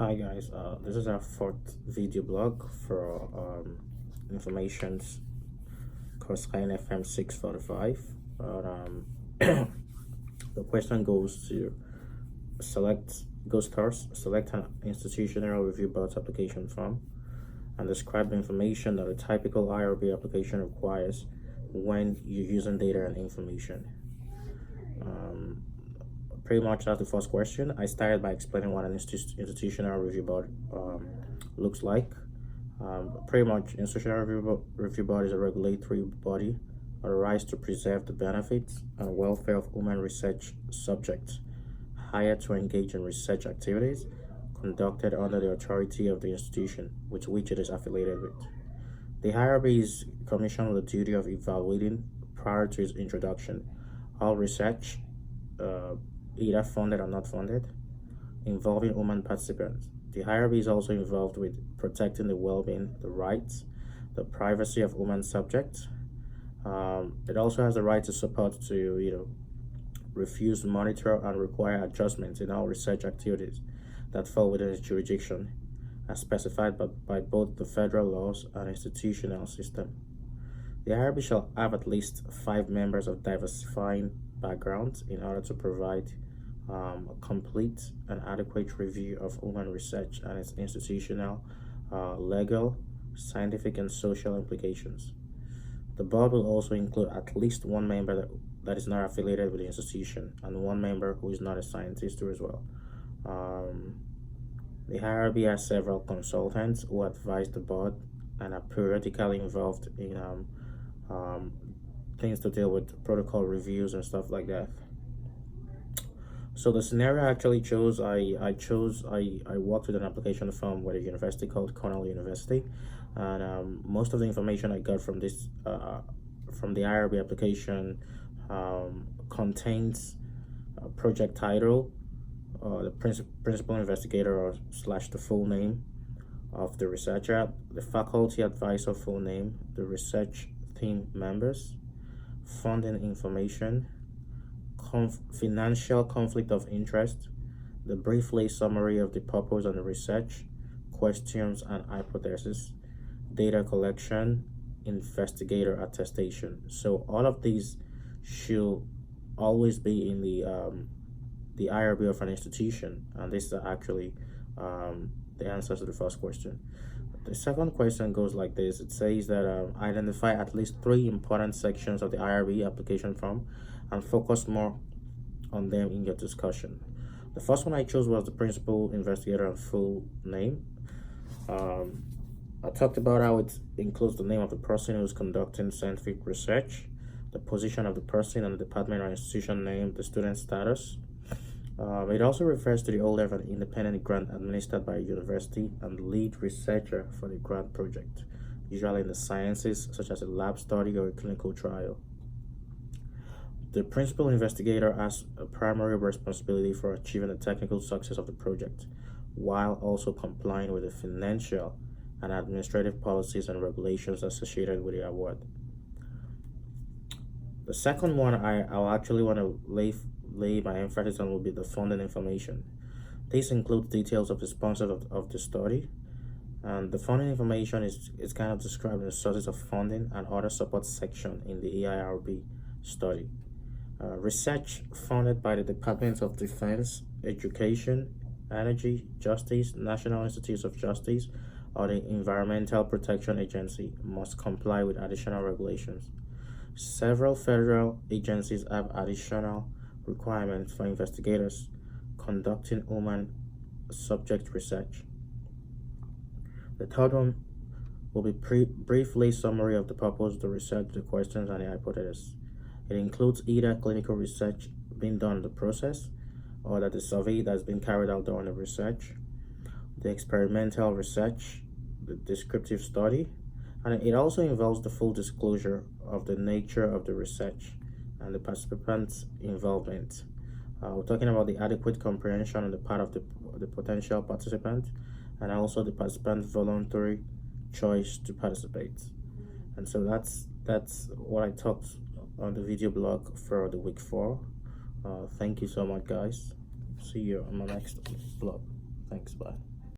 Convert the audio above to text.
Hi guys, this is our fourth video blog for information's course INFM 645. The question goes to select an institutional review board's application form and describe the information that a typical IRB application requires when you're using data and information. Pretty much that's the first question. I started by explaining what an institutional review board looks like. Pretty much, institutional review board is a regulatory body authorized to preserve the benefits and welfare of human research subjects hired to engage in research activities conducted under the authority of the institution with which it is affiliated with. The IRB is commissioned with the duty of evaluating, prior to its introduction, all research, either funded or not funded, involving human participants. The IRB is also involved with protecting the well-being, the rights, the privacy of human subjects. It also has the right to support to refuse, monitor, and require adjustments in all research activities that fall within its jurisdiction, as specified by both the federal laws and institutional system. The IRB shall have at least 5 members of diversifying backgrounds in order to provide a complete and adequate review of human research and its institutional, legal, scientific, and social implications. The board will also include at least 1 member that is not affiliated with the institution and 1 member who is not a scientist too as well. The IRB has several consultants who advise the board and are periodically involved in things to deal with protocol reviews and stuff like that. So the scenario I actually chose, I worked with an application firm with a university called Cornell University, and most of the information I got from this from the IRB application contains a project title, the principal investigator or / the full name of the researcher, the faculty advisor full name, the research team members, funding information, financial conflict of interest, the briefly summary of the purpose of the research, questions and hypotheses, data collection, investigator attestation. So all of these should always be in the IRB of an institution, and this is actually the answer to the first question. The second question goes like this. It says that identify at least 3 important sections of the IRB application form and focus more on them in your discussion. The first one I chose was the principal investigator and full name. I talked about how it includes the name of the person who's conducting scientific research, the position of the person and the department or institution name, the student status. It also refers to the holder of an independent grant administered by a university and the lead researcher for the grant project, usually in the sciences such as a lab study or a clinical trial. The principal investigator has a primary responsibility for achieving the technical success of the project, while also complying with the financial and administrative policies and regulations associated with the award. The second one I'll actually want to lay my emphasis on will be the funding information. This includes details of the sponsor of the study, and the funding information is kind of described in the sources of funding and other support section in the EIRB study. Research funded by the Departments of Defense, Education, Energy, Justice, National Institutes of Justice, or the Environmental Protection Agency must comply with additional regulations. Several federal agencies have additional requirements for investigators conducting human subject research. The third one will be briefly summary of the purpose, the research, the questions, and the hypothesis. It includes either clinical research being done in the process or that the survey that's been carried out during the research, the experimental research, the descriptive study, and it also involves the full disclosure of the nature of the research and the participants' involvement. We're talking about the adequate comprehension on the part of the potential participant and also the participant's voluntary choice to participate. And so that's what I talked on the video blog for the week 4. Thank you so much, guys. See you on my next blog. Thanks. Bye.